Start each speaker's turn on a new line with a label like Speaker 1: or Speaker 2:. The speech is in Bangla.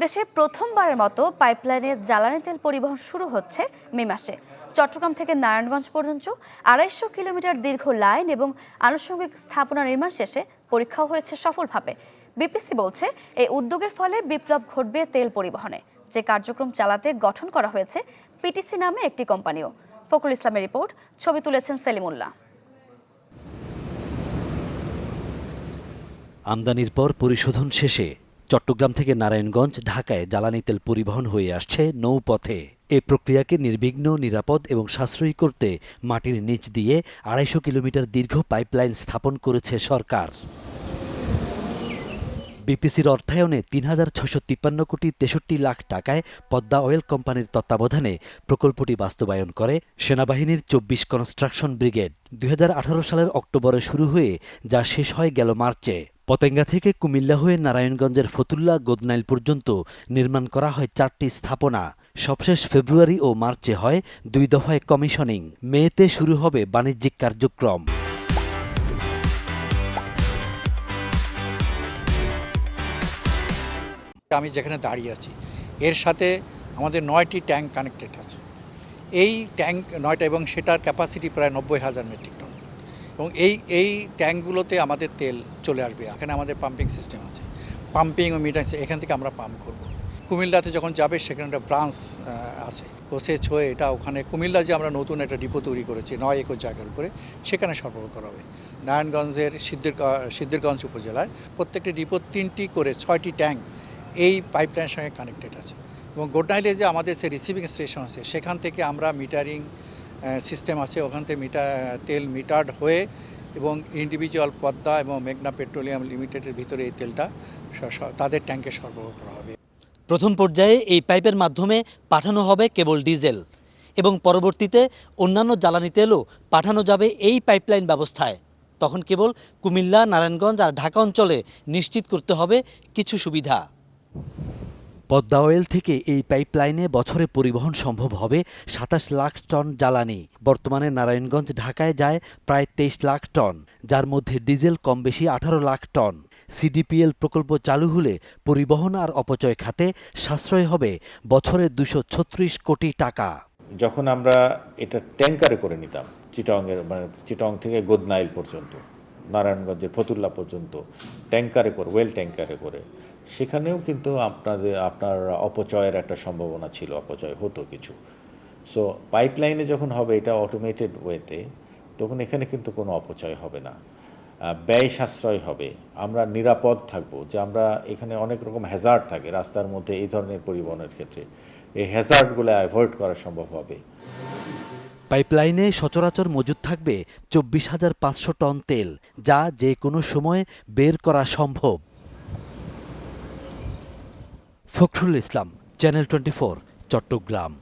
Speaker 1: দেশে প্রথমবারের মতো পাইপলাইনে জ্বালানি তেল পরিবহন শুরু হচ্ছে মে মাসে। চট্টগ্রাম থেকে নারায়ণগঞ্জ পর্যন্ত ২৫০ কিলোমিটার দীর্ঘ লাইন এবং আনুষঙ্গিক স্থাপনা নির্মাণ শেষে পরীক্ষাও হয়েছে সফলভাবে। বিপিসি বলছে, এই উদ্যোগের ফলে বিপ্লব ঘটবে তেল পরিবহনে। যে কার্যক্রম চালাতে গঠন করা হয়েছে পিটিসি নামে একটি কোম্পানিও। ফখরুল ইসলামের রিপোর্ট, ছবি তুলেছেন সেলিমুল্লাহ।
Speaker 2: আমদানির পর পরিশোধন শেষে চট্টগ্রাম থেকে নারায়ণগঞ্জ, ঢাকায় জ্বালানি তেল পরিবহন হয়ে আসছে নৌপথে। এই প্রক্রিয়াকে নির্বিঘ্ন, নিরাপদ এবং সাশ্রয়ী করতে মাটির নিচ দিয়ে ২৫০ কিলোমিটার দীর্ঘ পাইপলাইন স্থাপন করেছে সরকার। বিপিসির অর্থায়নে ৩,৬৫৩ কোটি ৬৩ লাখ টাকায় পদ্মা অয়েল কোম্পানির তত্ত্বাবধানে প্রকল্পটি বাস্তবায়ন করে সেনাবাহিনীর ২৪ কনস্ট্রাকশন ব্রিগেড। ২০১৮ সালের অক্টোবরে শুরু হয়ে যা শেষ হয় গেল মার্চে। পতেঙ্গা থেকে কুমিল্লা হয়ে নারায়ণগঞ্জের ফতুল্লা, গোদনাইল পর্যন্ত নির্মাণ করা হয় ৪টি স্থাপনা। সবশেষ ফেব্রুয়ারি ও মার্চে হয় ২ দফায় কমিশনিং। মেতে শুরু হবে বাণিজ্যিক কার্যক্রম।
Speaker 3: আমি যেখানে দাঁড়িয়ে আছি এর সাথে আমাদের ৯টি ট্যাঙ্ক কানেক্টেড আছে। এই ট্যাঙ্ক ৯টা এবং সেটার ক্যাপাসিটি প্রায় ৯০,০০০ মেট্রিক টন। এবং এই ট্যাঙ্কগুলোতে আমাদের তেল চলে আসবে। এখানে আমাদের পাম্পিং সিস্টেম আছে, পাম্পিং ও মিটার, এখান থেকে আমরা পাম্প করব। কুমিল্লাতে যখন যাবে সেখানে একটা ব্রাঞ্চ আছে, প্রসেস হয়ে এটা ওখানে কুমিল্লা যে আমরা নতুন একটা ডিপো তৈরি করেছি ৯ একর জায়গার উপরে, সেখানে সরবরাহ করা হবে। নারায়ণগঞ্জের সিদ্ধিরগঞ্জ উপজেলায় প্রত্যেকটি ডিপো 3টি করে 6টি ট্যাঙ্ক এই পাইপলাইনের সঙ্গে কানেক্টেড আছে। এবং গোডনাইলে যে আমাদের সে রিসিভিং স্টেশন আছে সেখান থেকে আমরা মিটারিং সিস্টেম আছে, ওখান থেকে তেল মিটার্ড হয়ে এবং ইন্ডিভিজুয়াল পদ্মা এবং মেঘনা পেট্রোলিয়াম লিমিটেডের ভিতরে এই তেলটা তাদের ট্যাঙ্কে সরবরাহ করা হবে।
Speaker 2: প্রথম পর্যায়ে এই পাইপের মাধ্যমে পাঠানো হবে কেবল ডিজেল এবং পরবর্তীতে অন্যান্য জ্বালানি তেলও পাঠানো যাবে এই পাইপলাইন ব্যবস্থায়। তখন কেবল কুমিল্লা, নারায়ণগঞ্জ আর ঢাকা অঞ্চলে নিশ্চিত করতে হবে কিছু সুবিধা। পদ্মা অয়েল থেকে এই পাইপলাইনে বছরে পরিবহন সম্ভব হবে ২৭ লাখ টন জ্বালানি। বর্তমানে নারায়ণগঞ্জ, ঢাকায় যায় প্রায় ২৩ লাখ টন, যার মধ্যে ডিজেল কম বেশি ১৮ লাখ টন। সিডিপিএল প্রকল্প চালু হলে পরিবহন আর অপচয় খাতে সাশ্রয় হবে বছরে ২৩৬ কোটি টাকা।
Speaker 4: যখন আমরা এটা ট্যাঙ্কারে করে নিতাম, চিটং থেকে গোদনাইল পর্যন্ত, নারায়ণগঞ্জের ফতুল্লা পর্যন্ত ট্যাঙ্কারে করে, ওয়েল ট্যাঙ্কারে করে, সেখানেও কিন্তু আপনার অপচয়ের একটা সম্ভাবনা ছিল, অপচয় হতো কিছু। সো পাইপলাইনে যখন হবে এটা অটোমেটেড ওয়েতে, তখন এখানে কিন্তু কোনো অপচয় হবে না, ব্যয় সাশ্রয় হবে, আমরা নিরাপদ থাকব। যে আমরা এখানে অনেক রকম হ্যাজার্ড থাকে রাস্তার মধ্যে, এই ধরনের পরিবহনের ক্ষেত্রে এই হ্যাজার্ডগুলো অ্যাভয়েড করা সম্ভব হবে।
Speaker 2: পাইপলাইনে সচরাচর মজুদ থাকবে ২৪,৫০০ টন তেল, যা যে কোনো সময় বের করা সম্ভব। ফখরুল ইসলাম, চ্যানেল 24, চট্টগ্রাম।